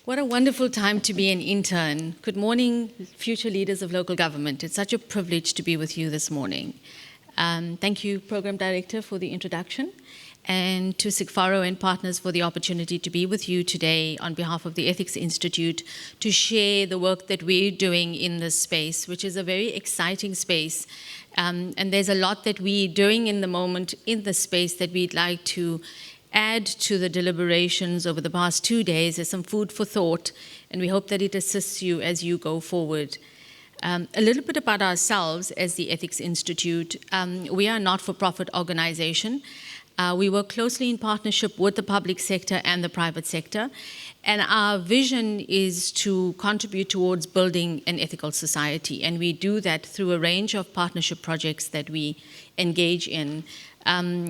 What a wonderful time to be an intern. Good morning, future leaders of local government. It's such a privilege to be with you this morning. Thank you, Program Director, for the introduction, and to CIGFARO and partners for the opportunity to be with you today on behalf of the Ethics Institute to share the work that we're doing in this space, which is a very exciting space. And there's a lot that we're doing in the moment in this space that we'd like to add to the deliberations over the past 2 days as some food for thought, and we hope that it assists you as you go forward. A little bit about ourselves as the Ethics Institute. We are a not-for-profit organization. We work closely in partnership with the public sector and the private sector, and our vision is to contribute towards building an ethical society, and we do that through a range of partnership projects that we engage in.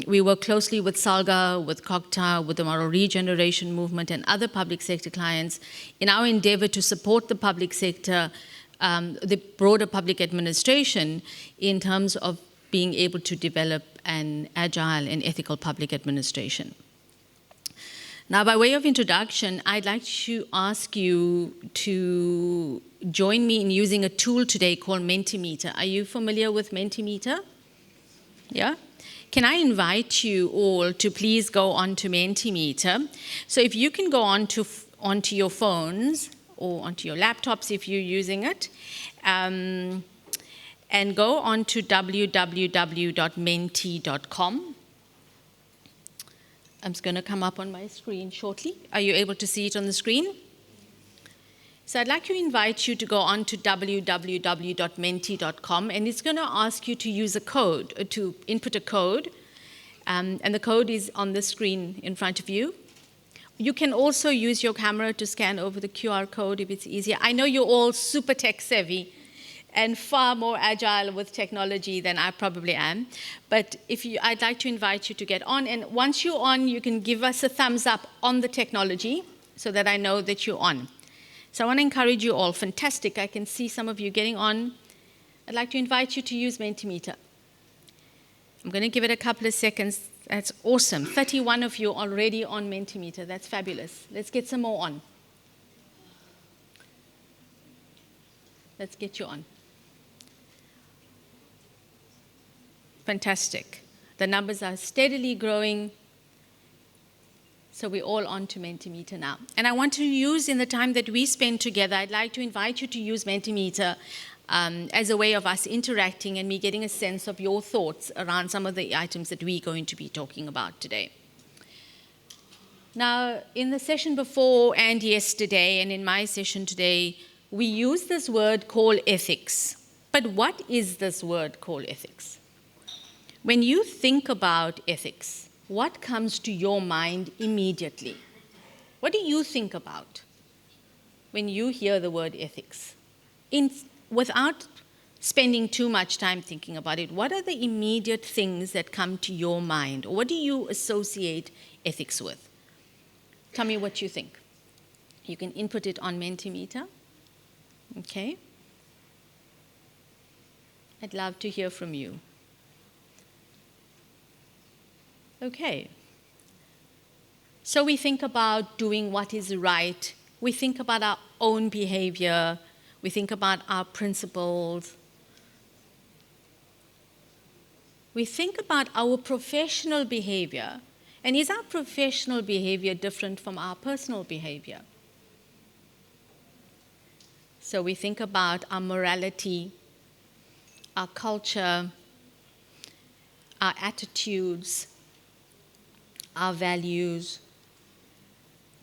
We work closely with SALGA, with COGTA, with the Moral Regeneration Movement and other public sector clients in our endeavor to support the public sector, the broader public administration in terms of being able to develop an agile and ethical public administration. Now, by way of introduction, I'd like to ask you to join me in using a tool today called Mentimeter. Are you familiar with Mentimeter? Yeah? Can I invite you all to please go on to Mentimeter? So if you can go onto your phones or onto your laptops if you're using it, and go on to www.menti.com. It's going to come up on my screen shortly. Are you able to see it on the screen? So I'd like to invite you to go on to www.menti.com, and it's going to ask you to use a code, to input a code, and the code is on the screen in front of you. You can also use your camera to scan over the QR code if it's easier. I know you're all super tech savvy and far more agile with technology than I probably am, but I'd like to invite you to get on, and once you're on, you can give us a thumbs up on the technology so that I know that you're on. So I want to encourage you all. Fantastic. I can see some of you getting on. I'd like to invite you to use Mentimeter. I'm going to give it a couple of seconds. That's awesome. 31 of you already on Mentimeter. That's fabulous. Let's get some more on. Let's get you on. Fantastic. The numbers are steadily growing. So we're all on to Mentimeter now. And I want to use, in the time that we spend together, I'd like to invite you to use Mentimeter as a way of us interacting and me getting a sense of your thoughts around some of the items that we're going to be talking about today. Now, in the session before and yesterday, and in my session today, we use this word called ethics. But what is this word called ethics? When you think about ethics, what comes to your mind immediately? What do you think about when you hear the word ethics? Without spending too much time thinking about it, what are the immediate things that come to your mind? Or what do you associate ethics with? Tell me what you think. You can input it on Mentimeter. Okay. I'd love to hear from you. Okay. So we think about doing what is right. We think about our own behavior. We think about our principles. We think about our professional behavior. And is our professional behavior different from our personal behavior? So we think about our morality, our culture, our attitudes, our values.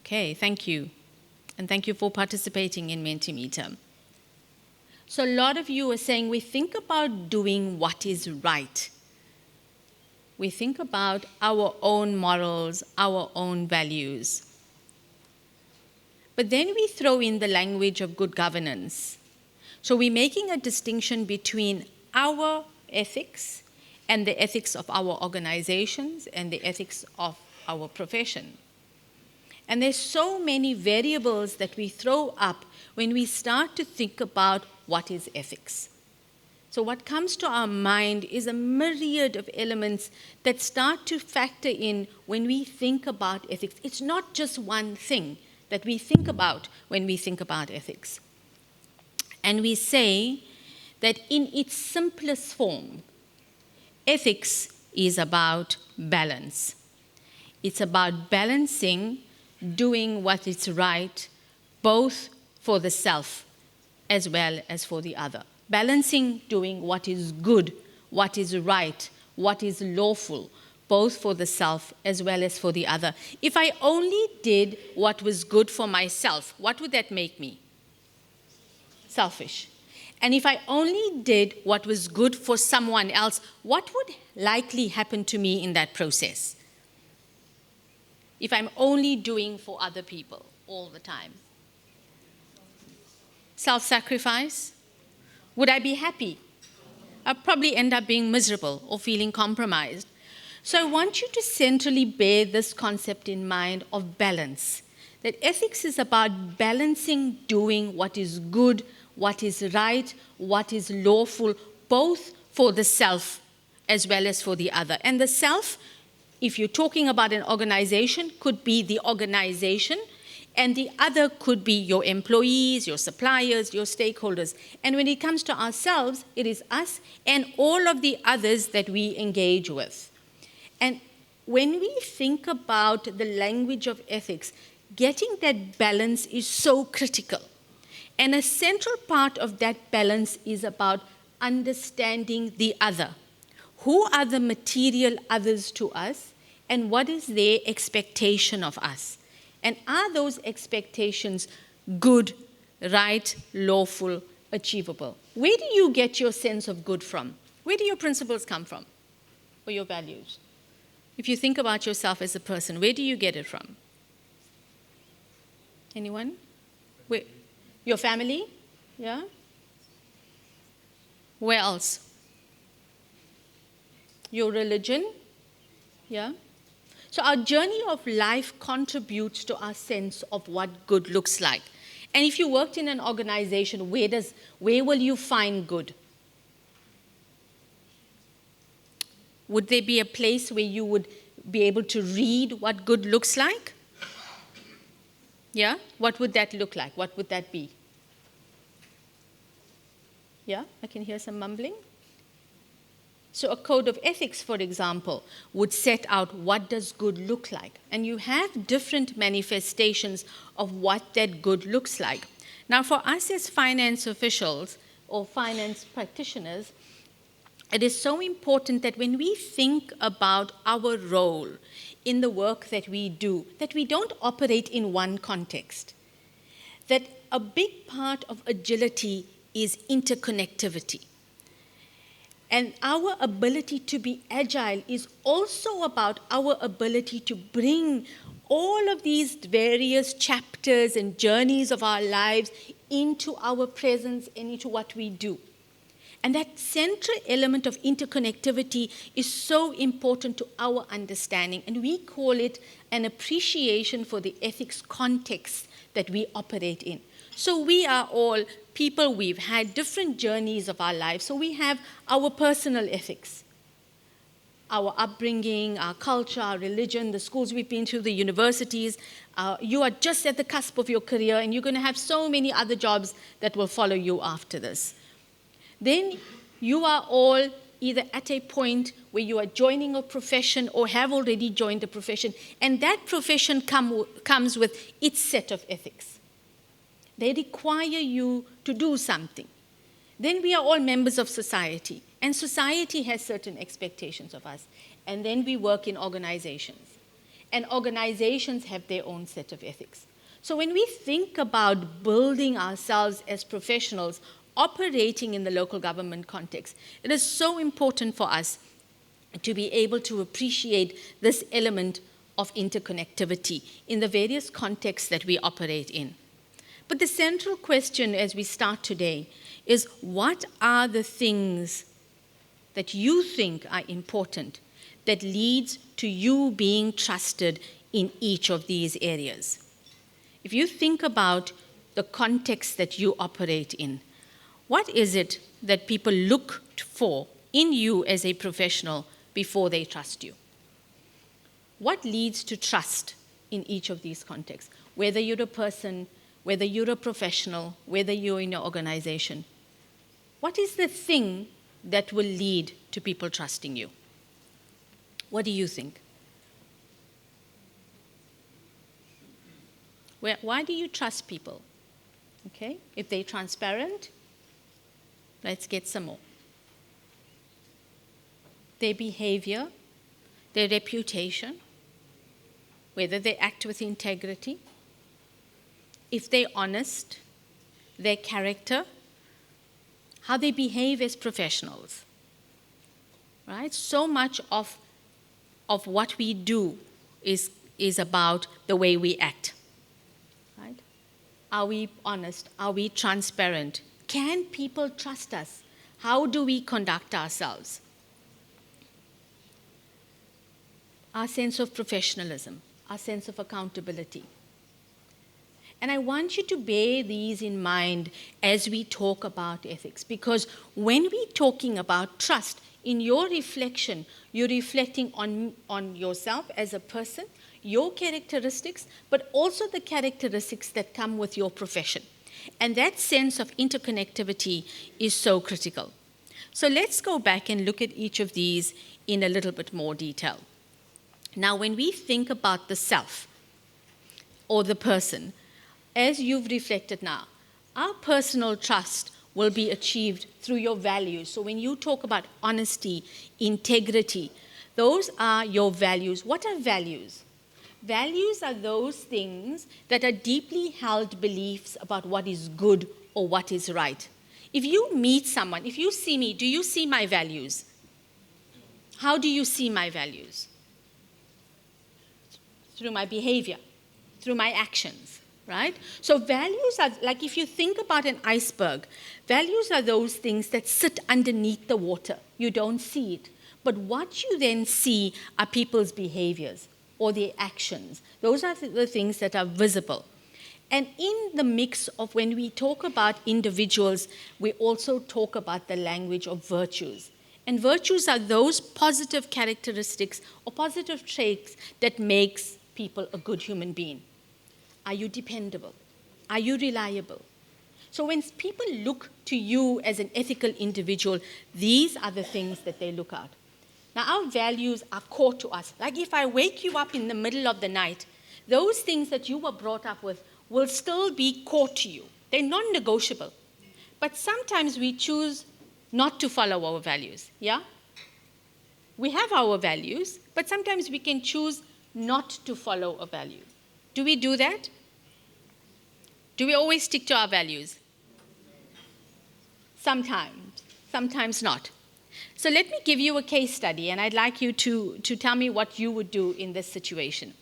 Okay, thank you. And thank you for participating in Mentimeter. So a lot of you are saying we think about doing what is right. We think about our own morals, our own values. But then we throw in the language of good governance. So we're making a distinction between our ethics and the ethics of our organizations and the ethics of our profession. And there's so many variables that we throw up when we start to think about what is ethics. So what comes to our mind is a myriad of elements that start to factor in when we think about ethics. It's not just one thing that we think about when we think about ethics. And we say that in its simplest form, ethics is about balance. It's about balancing doing what is right, both for the self as well as for the other. Balancing doing what is good, what is right, what is lawful, both for the self as well as for the other. If I only did what was good for myself, what would that make me? Selfish. And if I only did what was good for someone else, what would likely happen to me in that process? If I'm only doing for other people all the time. Self-sacrifice? Would I be happy? I'd probably end up being miserable or feeling compromised. So I want you to centrally bear this concept in mind of balance. That ethics is about balancing doing what is good, what is right, what is lawful, both for the self as well as for the other. And the self, if you're talking about an organization, could be the organization, and the other could be your employees, your suppliers, your stakeholders. And when it comes to ourselves, it is us and all of the others that we engage with. And when we think about the language of ethics, getting that balance is so critical. And a central part of that balance is about understanding the other. Who are the material others to us, and what is their expectation of us? And are those expectations good, right, lawful, achievable? Where do you get your sense of good from? Where do your principles come from, or your values? If you think about yourself as a person, where do you get it from? Anyone? Where? Your family? Yeah? Where else? Your religion? Yeah? So our journey of life contributes to our sense of what good looks like. And if you worked in an organization, where will you find good? Would there be a place where you would be able to read what good looks like? Yeah? What would that look like? What would that be? Yeah? I can hear some mumbling. So a code of ethics, for example, would set out what does good look like. And you have different manifestations of what that good looks like. Now, for us as finance officials or finance practitioners, it is so important that when we think about our role in the work that we do, that we don't operate in one context. That a big part of agility is interconnectivity. And our ability to be agile is also about our ability to bring all of these various chapters and journeys of our lives into our presence and into what we do. And that central element of interconnectivity is so important to our understanding. And we call it an appreciation for the ethics context that we operate in. So we are all people, we've had different journeys of our lives. So we have our personal ethics, our upbringing, our culture, our religion, the schools we've been to, the universities. You are just at the cusp of your career, and you're going to have so many other jobs that will follow you after this. Then you are all either at a point where you are joining a profession or have already joined a profession, and that profession comes with its set of ethics. They require you to do something. Then we are all members of society, and society has certain expectations of us. And then we work in organizations, and organizations have their own set of ethics. So when we think about building ourselves as professionals operating in the local government context, it is so important for us to be able to appreciate this element of interconnectivity in the various contexts that we operate in. But the central question as we start today is, what are the things that you think are important that leads to you being trusted in each of these areas? If you think about the context that you operate in, what is it that people look for in you as a professional before they trust you? What leads to trust in each of these contexts, whether you're a person, whether you're a professional, whether you're in an organization. What is the thing that will lead to people trusting you? What do you think? Why do you trust people? Okay, if they're transparent, let's get some more. Their behavior, their reputation, whether they act with integrity, if they're honest, their character, how they behave as professionals, right? So much of what we do is about the way we act, right? Are we honest? Are we transparent? Can people trust us? How do we conduct ourselves? Our sense of professionalism, our sense of accountability. And I want you to bear these in mind as we talk about ethics, because when we're talking about trust, in your reflection, you're reflecting on yourself as a person, your characteristics, but also the characteristics that come with your profession. And that sense of interconnectivity is so critical. So let's go back and look at each of these in a little bit more detail. Now, when we think about the self or the person, as you've reflected now, our personal trust will be achieved through your values. So when you talk about honesty, integrity, those are your values. What are values? Values are those things that are deeply held beliefs about what is good or what is right. If you meet someone, if you see me, do you see my values? How do you see my values? Through my behavior, through my actions, right? So values are, like if you think about an iceberg, values are those things that sit underneath the water. You don't see it. But what you then see are people's behaviors or their actions. Those are the things that are visible. And in the mix of when we talk about individuals, we also talk about the language of virtues. And virtues are those positive characteristics or positive traits that makes people a good human being. Are you dependable? Are you reliable? So when people look to you as an ethical individual, these are the things that they look at. Now, our values are core to us. Like if I wake you up in the middle of the night, those things that you were brought up with will still be core to you. They're non-negotiable. But sometimes we choose not to follow our values, yeah? We have our values, but sometimes we can choose not to follow a value. Do we do that? Do we always stick to our values? Sometimes not. So let me give you a case study, and I'd like you to tell me what you would do in this situation.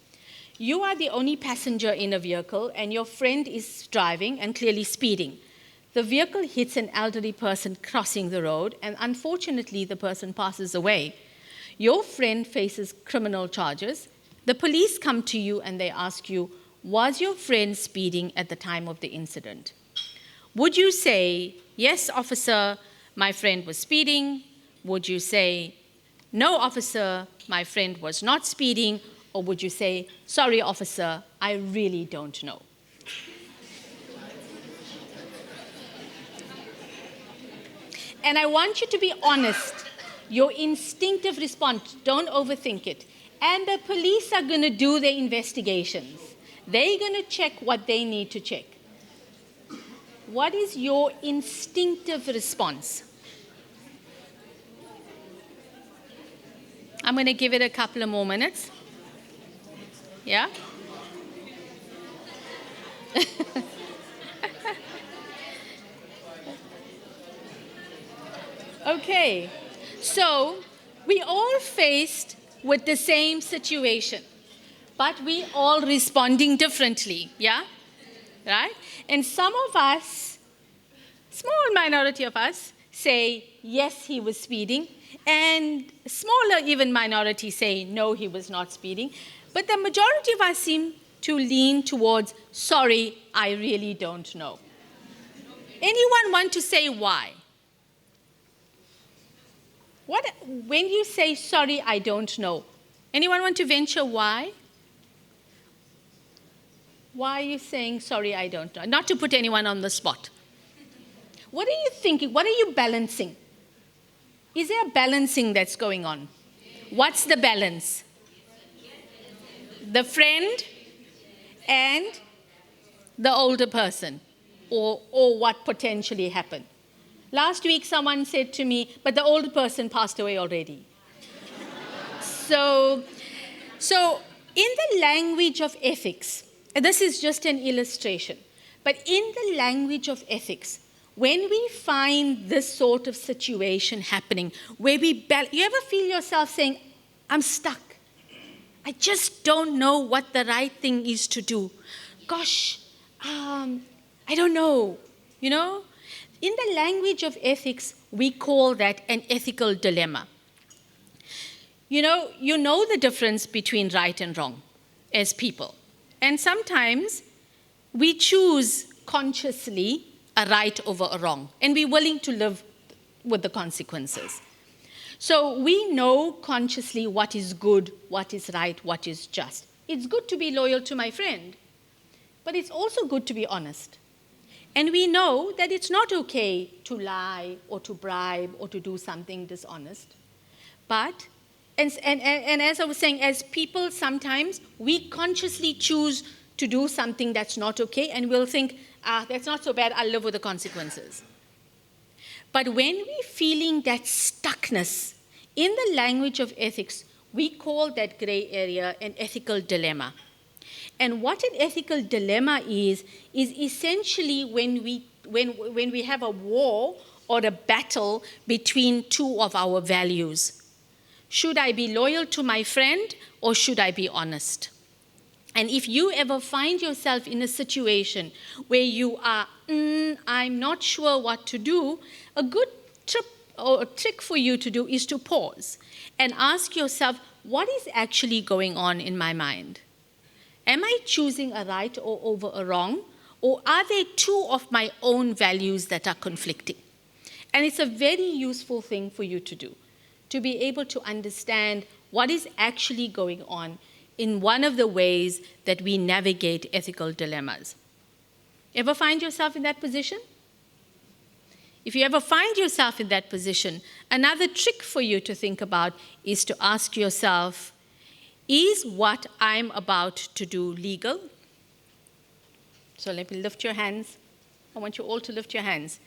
You are the only passenger in a vehicle, and your friend is driving and clearly speeding. The vehicle hits an elderly person crossing the road, and unfortunately, the person passes away. Your friend faces criminal charges. The police come to you and they ask you, was your friend speeding at the time of the incident? Would you say, yes, officer, my friend was speeding? Would you say, no, officer, my friend was not speeding? Or would you say, sorry, officer, I really don't know? And I want you to be honest. Your instinctive response, don't overthink it. And the police are going to do their investigations. They're going to check what they need to check. What is your instinctive response? I'm going to give it a couple of more minutes. Yeah? Okay. So we all faced with the same situation, but we all responding differently, yeah? Right? And some of us, small minority of us, say, yes, he was speeding, and smaller even minority say, no, he was not speeding. But the majority of us seem to lean towards, sorry, I really don't know. Anyone want to say why? When you say, sorry, I don't know, anyone want to venture why? Why are you saying, sorry, I don't know? Not to put anyone on the spot. What are you thinking? What are you balancing? Is there a balancing that's going on? What's the balance? The friend and the older person, or what potentially happened. Last week, someone said to me, but the older person passed away already. So in the language of ethics, and this is just an illustration, but in the language of ethics, when we find this sort of situation happening, where you ever feel yourself saying, I'm stuck. I just don't know what the right thing is to do. Gosh, I don't know, you know? In the language of ethics, we call that an ethical dilemma. You know the difference between right and wrong as people. And sometimes we choose consciously a right over a wrong, and we're willing to live with the consequences. So we know consciously what is good, what is right, what is just. It's good to be loyal to my friend, but it's also good to be honest. And we know that it's not okay to lie or to bribe or to do something dishonest. But, and as I was saying, as people sometimes, we consciously choose to do something that's not okay, and we'll think, that's not so bad, I'll live with the consequences. But when we're feeling that stuckness, in the language of ethics, we call that gray area an ethical dilemma. And what an ethical dilemma is essentially when we have a war or a battle between two of our values. Should I be loyal to my friend, or should I be honest? And if you ever find yourself in a situation where you are, I'm not sure what to do, a good trick for you to do is to pause and ask yourself, what is actually going on in my mind? Am I choosing a right or over a wrong? Or are there two of my own values that are conflicting? And it's a very useful thing for you to do, to be able to understand what is actually going on in one of the ways that we navigate ethical dilemmas. Ever find yourself in that position? If you ever find yourself in that position, another trick for you to think about is to ask yourself, is what I'm about to do legal? So let me lift your hands. I want you all to lift your hands.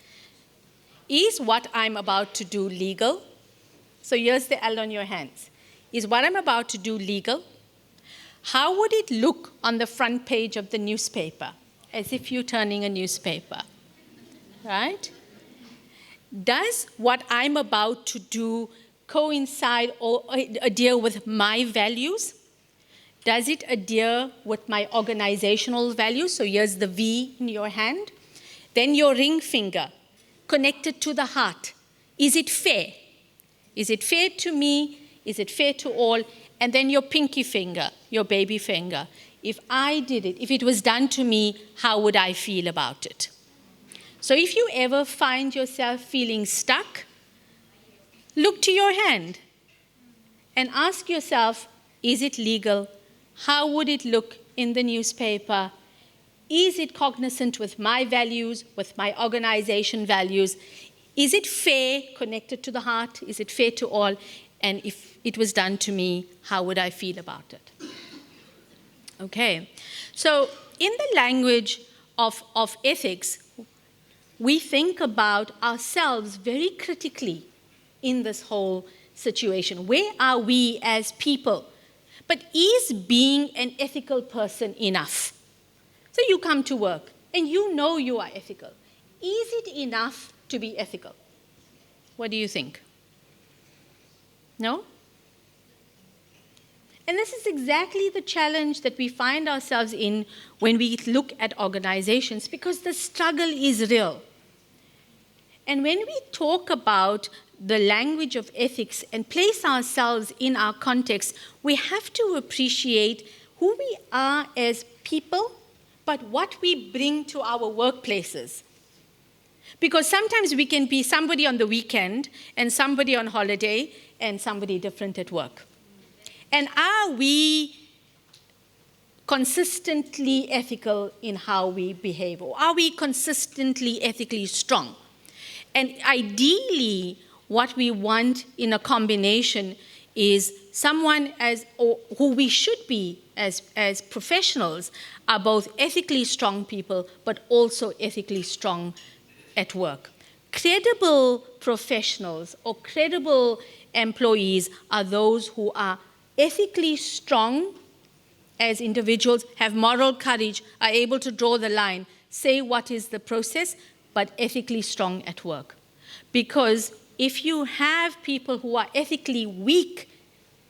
Is what I'm about to do legal? So here's the L on your hands. Is what I'm about to do legal? How would it look on the front page of the newspaper? As if you're turning a newspaper, right? Does what I'm about to do coincide or adhere with my values? Does it adhere with my organizational values? So here's the V in your hand. Then your ring finger, connected to the heart. Is it fair? Is it fair to me? Is it fair to all? And then your pinky finger, your baby finger. If I did it, if it was done to me, how would I feel about it? So if you ever find yourself feeling stuck, look to your hand and ask yourself, is it legal? How would it look in the newspaper? Is it cognizant with my values, with my organization values? Is it fair, connected to the heart? Is it fair to all? And if it was done to me, how would I feel about it? Okay, so in the language of ethics, we think about ourselves very critically in this whole situation. Where are we as people? But is being an ethical person enough? So you come to work and you know you are ethical. Is it enough to be ethical? What do you think? No? And this is exactly the challenge that we find ourselves in when we look at organizations, because the struggle is real. And when we talk about the language of ethics and place ourselves in our context, we have to appreciate who we are as people, but what we bring to our workplaces. Because sometimes we can be somebody on the weekend and somebody on holiday and somebody different at work. And are we consistently ethical in how we behave? Or are we consistently ethically strong? And ideally, what we want in a combination is someone who we should be as professionals are both ethically strong people, but also ethically strong at work. Credible professionals or credible employees are those who are ethically strong as individuals, have moral courage, are able to draw the line, say what is the process, but ethically strong at work. Because if you have people who are ethically weak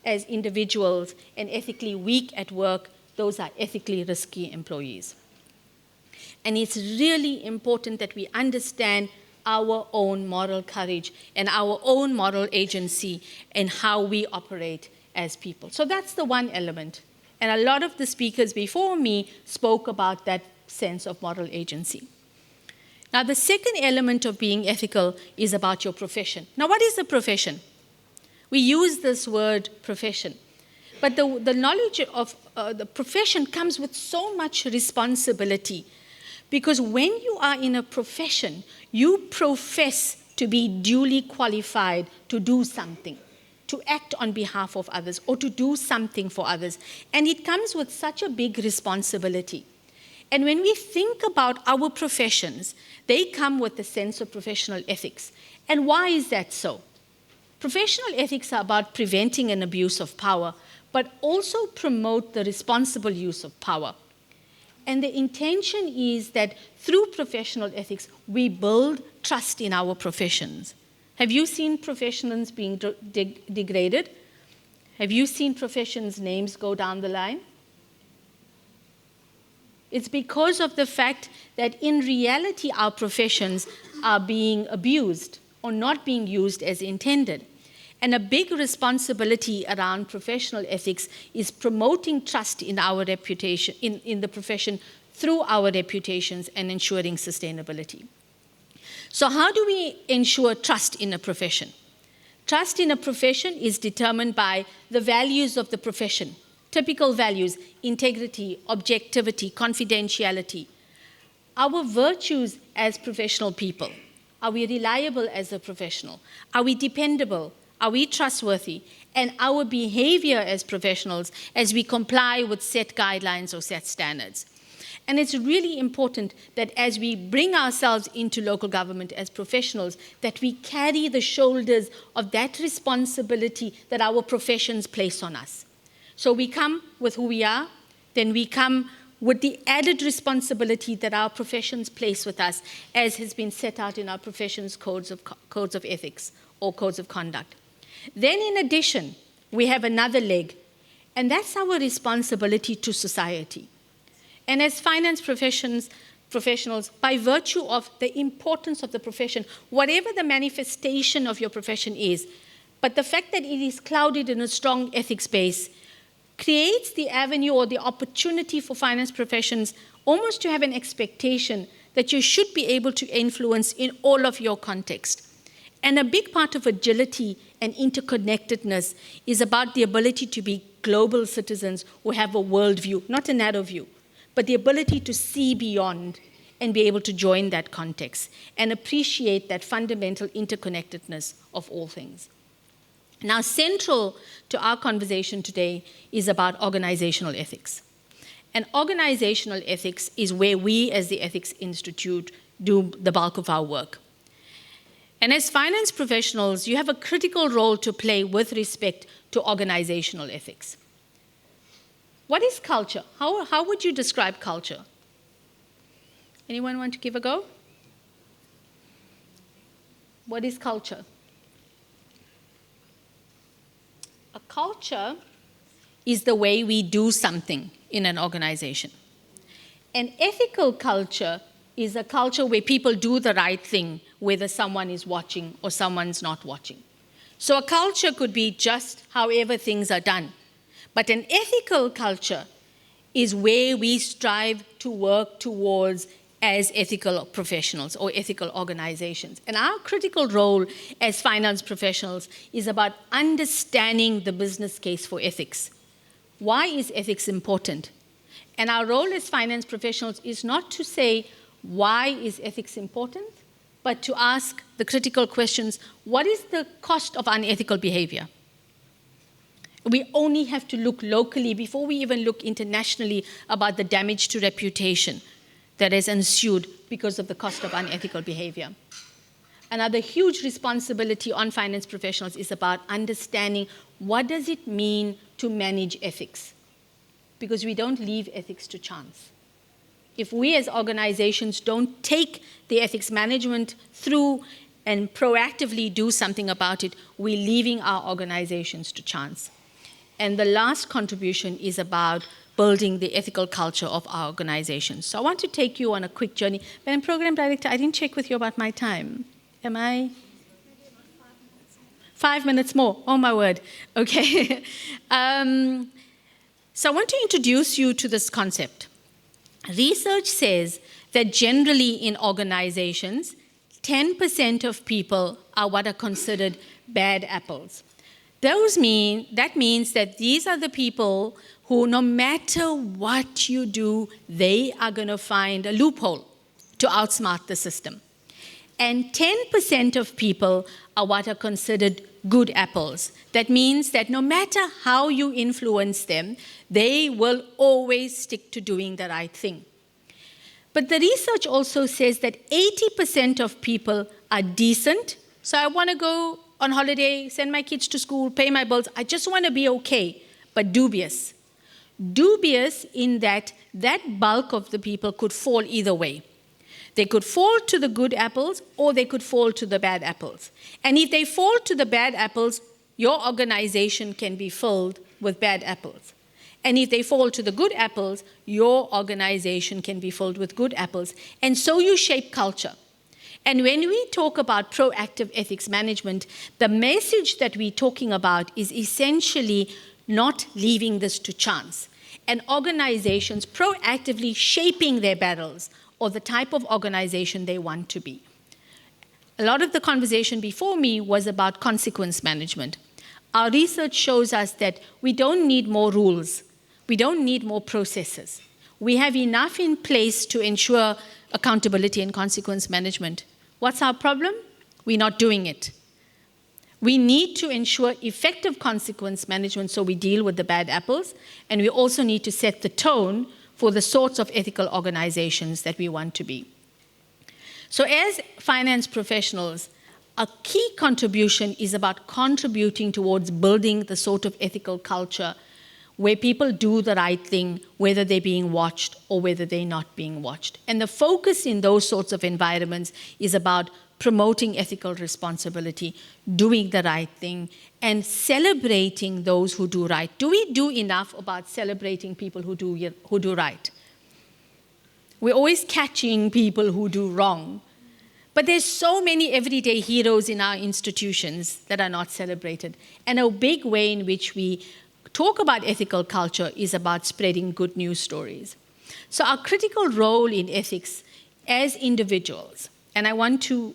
as individuals and ethically weak at work, those are ethically risky employees. And it's really important that we understand our own moral courage and our own moral agency and how we operate as people. So that's the one element. And a lot of the speakers before me spoke about that sense of moral agency. Now, the second element of being ethical is about your profession. Now, what is a profession? We use this word profession. But the knowledge of the profession comes with so much responsibility. Because when you are in a profession, you profess to be duly qualified to do something, to act on behalf of others, or to do something for others. And it comes with such a big responsibility. And when we think about our professions, they come with a sense of professional ethics. And why is that so? Professional ethics are about preventing an abuse of power, but also promote the responsible use of power. And the intention is that through professional ethics, we build trust in our professions. Have you seen professions being degraded? Have you seen professions' names go down the line? It's because of the fact that in reality, our professions are being abused or not being used as intended. And a big responsibility around professional ethics is promoting trust in our reputation, in the profession through our reputations and ensuring sustainability. So how do we ensure trust in a profession? Trust in a profession is determined by the values of the profession. Typical values: integrity, objectivity, confidentiality. Our virtues as professional people. Are we reliable as a professional? Are we dependable? Are we trustworthy? And our behavior as professionals as we comply with set guidelines or set standards. And it's really important that as we bring ourselves into local government as professionals, that we carry the shoulders of that responsibility that our professions place on us. So we come with who we are, then we come with the added responsibility that our professions place with us, as has been set out in our professions' codes of ethics or codes of conduct. Then in addition, we have another leg, and that's our responsibility to society. And as finance professionals, by virtue of the importance of the profession, whatever the manifestation of your profession is, but the fact that it is clouded in a strong ethics base creates the avenue or the opportunity for finance professions almost to have an expectation that you should be able to influence in all of your context. And a big part of agility and interconnectedness is about the ability to be global citizens who have a worldview, not a narrow view, but the ability to see beyond and be able to join that context and appreciate that fundamental interconnectedness of all things. Now, central to our conversation today is about organizational ethics. And organizational ethics is where we, as the Ethics Institute, do the bulk of our work. And as finance professionals, you have a critical role to play with respect to organizational ethics. What is culture? How would you describe culture? Anyone want to give a go? What is culture? A culture is the way we do something in an organization. An ethical culture is a culture where people do the right thing, whether someone is watching or someone's not watching. So a culture could be just however things are done. But an ethical culture is where we strive to work towards as ethical professionals or ethical organizations. And our critical role as finance professionals is about understanding the business case for ethics. Why is ethics important? And our role as finance professionals is not to say, why is ethics important, but to ask the critical questions, what is the cost of unethical behavior? We only have to look locally before we even look internationally about the damage to reputation that has ensued because of the cost of unethical behavior. Another huge responsibility on finance professionals is about understanding what does it mean to manage ethics, because we don't leave ethics to chance. If we as organizations don't take the ethics management through and proactively do something about it, we're leaving our organizations to chance. And the last contribution is about building the ethical culture of our organizations. So I want to take you on a quick journey. Madam Program Director, I didn't check with you about my time. Am I? 5 minutes more. Oh, my word. Okay. So I want to introduce you to this concept. Research says that generally in organizations, 10% of people are what are considered bad apples. That means that these are the people who, no matter what you do, they are going to find a loophole to outsmart the system. And 10% of people are what are considered good apples. That means that no matter how you influence them, they will always stick to doing the right thing. But the research also says that 80% of people are decent. So I want to go on holiday, send my kids to school, pay my bills. I just want to be okay, but dubious. Dubious in that bulk of the people could fall either way. They could fall to the good apples or they could fall to the bad apples. And if they fall to the bad apples, your organization can be filled with bad apples. And if they fall to the good apples, your organization can be filled with good apples. And so you shape culture. And when we talk about proactive ethics management, the message that we're talking about is essentially not leaving this to chance. And organizations proactively shaping their battles or the type of organization they want to be. A lot of the conversation before me was about consequence management. Our research shows us that we don't need more rules. We don't need more processes. We have enough in place to ensure accountability and consequence management. What's our problem? We're not doing it. We need to ensure effective consequence management so we deal with the bad apples, and we also need to set the tone for the sorts of ethical organizations that we want to be. So as finance professionals, a key contribution is about contributing towards building the sort of ethical culture where people do the right thing, whether they're being watched or whether they're not being watched. And the focus in those sorts of environments is about promoting ethical responsibility, doing the right thing, and celebrating those who do right. Do we do enough about celebrating people who do right? We're always catching people who do wrong. But there's so many everyday heroes in our institutions that are not celebrated. And a big way in which we talk about ethical culture is about spreading good news stories. So our critical role in ethics as individuals, and I want to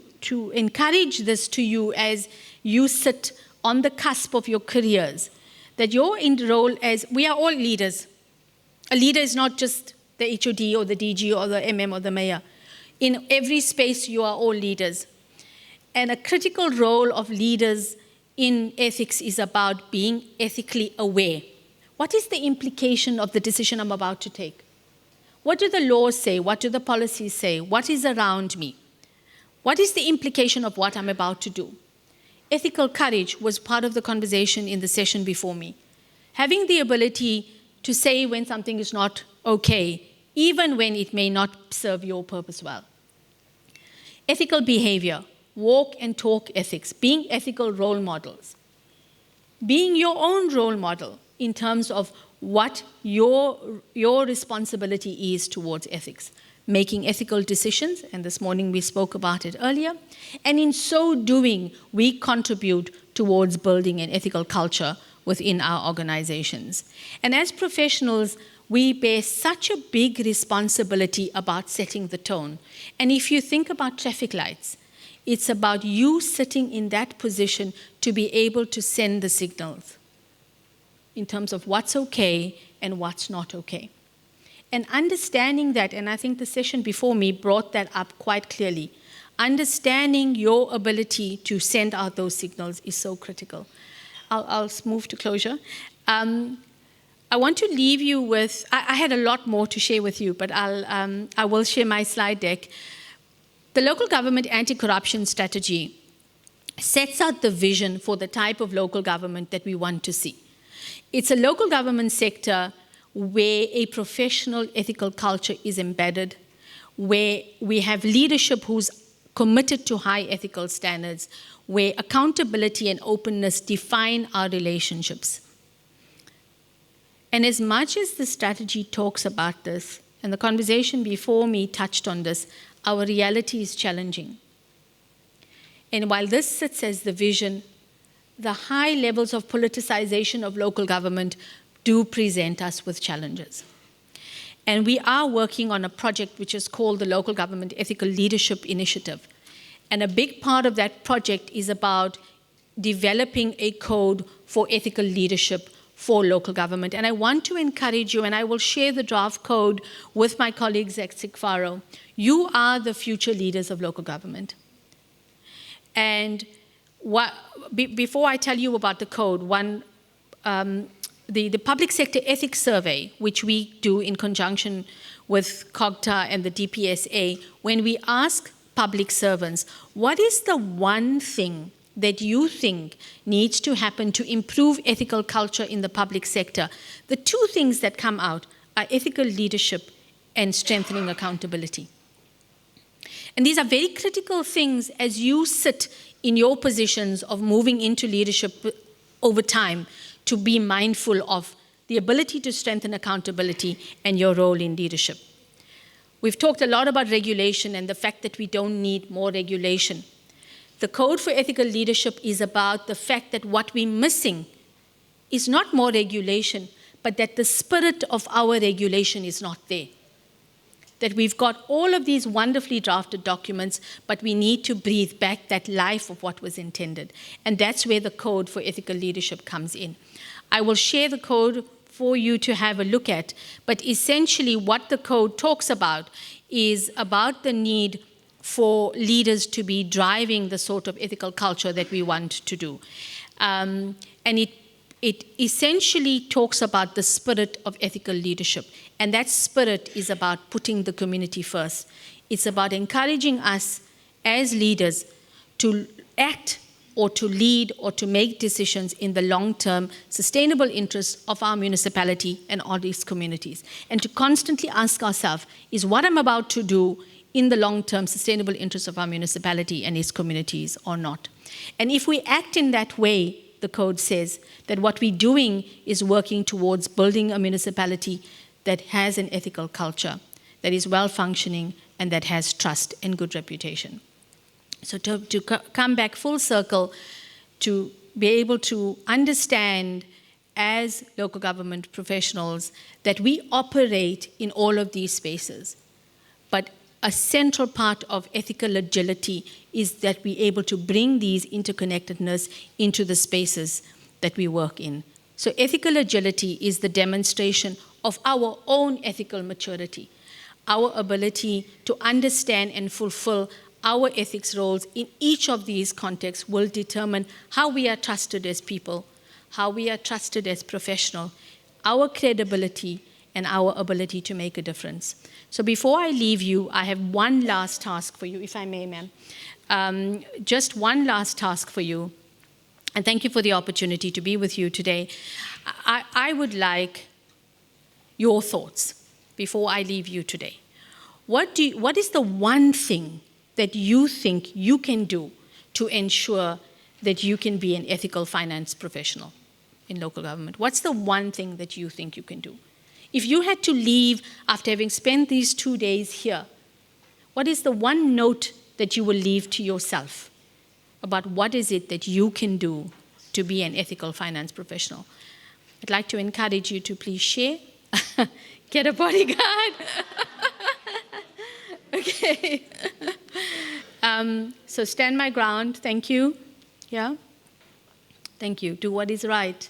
encourage this to you as you sit on the cusp of your careers, that your role as, we are all leaders. A leader is not just the HOD or the DG or the MM or the mayor. In every space, you are all leaders. And a critical role of leaders in ethics is about being ethically aware. What is the implication of the decision I'm about to take? What do the laws say? What do the policies say? What is around me? What is the implication of what I'm about to do? Ethical courage was part of the conversation in the session before me. Having the ability to say when something is not okay, even when it may not serve your purpose well. Ethical behavior, walk and talk ethics, being ethical role models. Being your own role model in terms of what your responsibility is towards ethics. Making ethical decisions, and this morning we spoke about it earlier, and in so doing, we contribute towards building an ethical culture within our organizations. And as professionals, we bear such a big responsibility about setting the tone. And if you think about traffic lights, it's about you sitting in that position to be able to send the signals in terms of what's okay and what's not okay. And understanding that, and I think the session before me brought that up quite clearly, understanding your ability to send out those signals is so critical. I'll move to closure. I want to leave you with, I had a lot more to share with you, but I will share my slide deck. The local government anti-corruption strategy sets out the vision for the type of local government that we want to see. It's a local government sector where a professional ethical culture is embedded, where we have leadership who's committed to high ethical standards, where accountability and openness define our relationships. And as much as the strategy talks about this, and the conversation before me touched on this, our reality is challenging. And while this sits as the vision, the high levels of politicization of local government do present us with challenges. And we are working on a project which is called the Local Government Ethical Leadership Initiative. And a big part of that project is about developing a code for ethical leadership for local government. And I want to encourage you, and I will share the draft code with my colleagues at CIGFARO. You are the future leaders of local government. And before I tell you about the code, the Public Sector Ethics Survey, which we do in conjunction with COGTA and the DPSA, when we ask public servants, what is the one thing that you think needs to happen to improve ethical culture in the public sector? The two things that come out are ethical leadership and strengthening accountability. And these are very critical things as you sit in your positions of moving into leadership over time, to be mindful of the ability to strengthen accountability and your role in leadership. We've talked a lot about regulation and the fact that we don't need more regulation. The Code for Ethical Leadership is about the fact that what we're missing is not more regulation, but that the spirit of our regulation is not there. That we've got all of these wonderfully drafted documents, but we need to breathe back that life of what was intended. And that's where the Code for Ethical Leadership comes in. I will share the code for you to have a look at, but essentially what the code talks about is about the need for leaders to be driving the sort of ethical culture that we want to do. And it essentially talks about the spirit of ethical leadership. And that spirit is about putting the community first. It's about encouraging us as leaders to act or to lead or to make decisions in the long-term sustainable interests of our municipality and all these communities. And to constantly ask ourselves, is what I'm about to do in the long-term sustainable interests of our municipality and its communities or not? And if we act in that way, the code says that what we're doing is working towards building a municipality that has an ethical culture, that is well-functioning, and that has trust and good reputation. So to come back full circle, to be able to understand as local government professionals that we operate in all of these spaces, but a central part of ethical agility is that we're able to bring these interconnectedness into the spaces that we work in. So ethical agility is the demonstration of our own ethical maturity, our ability to understand and fulfill our ethics roles in each of these contexts will determine how we are trusted as people, how we are trusted as professionals, our credibility, and our ability to make a difference. So before I leave you, I have one last task for you, if I may, ma'am. Just one last task for you. And thank you for the opportunity to be with you today. I would like your thoughts before I leave you today. What is the one thing that you think you can do to ensure that you can be an ethical finance professional in local government? What's the one thing that you think you can do? If you had to leave after having spent these 2 days here, what is the one note that you will leave to yourself about what is it that you can do to be an ethical finance professional? I'd like to encourage you to please share. Get a bodyguard. Okay. So stand my ground. Thank you. Yeah? Thank you. Do what is right.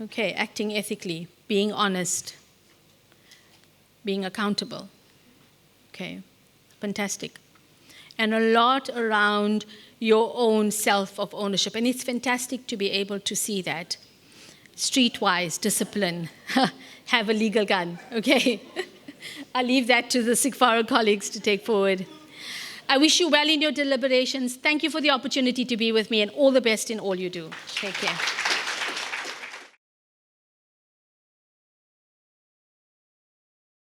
Okay, acting ethically, being honest, being accountable. Okay, fantastic. And a lot around your own self of ownership. And it's fantastic to be able to see that. Streetwise discipline, have a legal gun, okay? I'll leave that to the CIGFARO colleagues to take forward. I wish you well in your deliberations. Thank you for the opportunity to be with me, and all the best in all you do. Take care.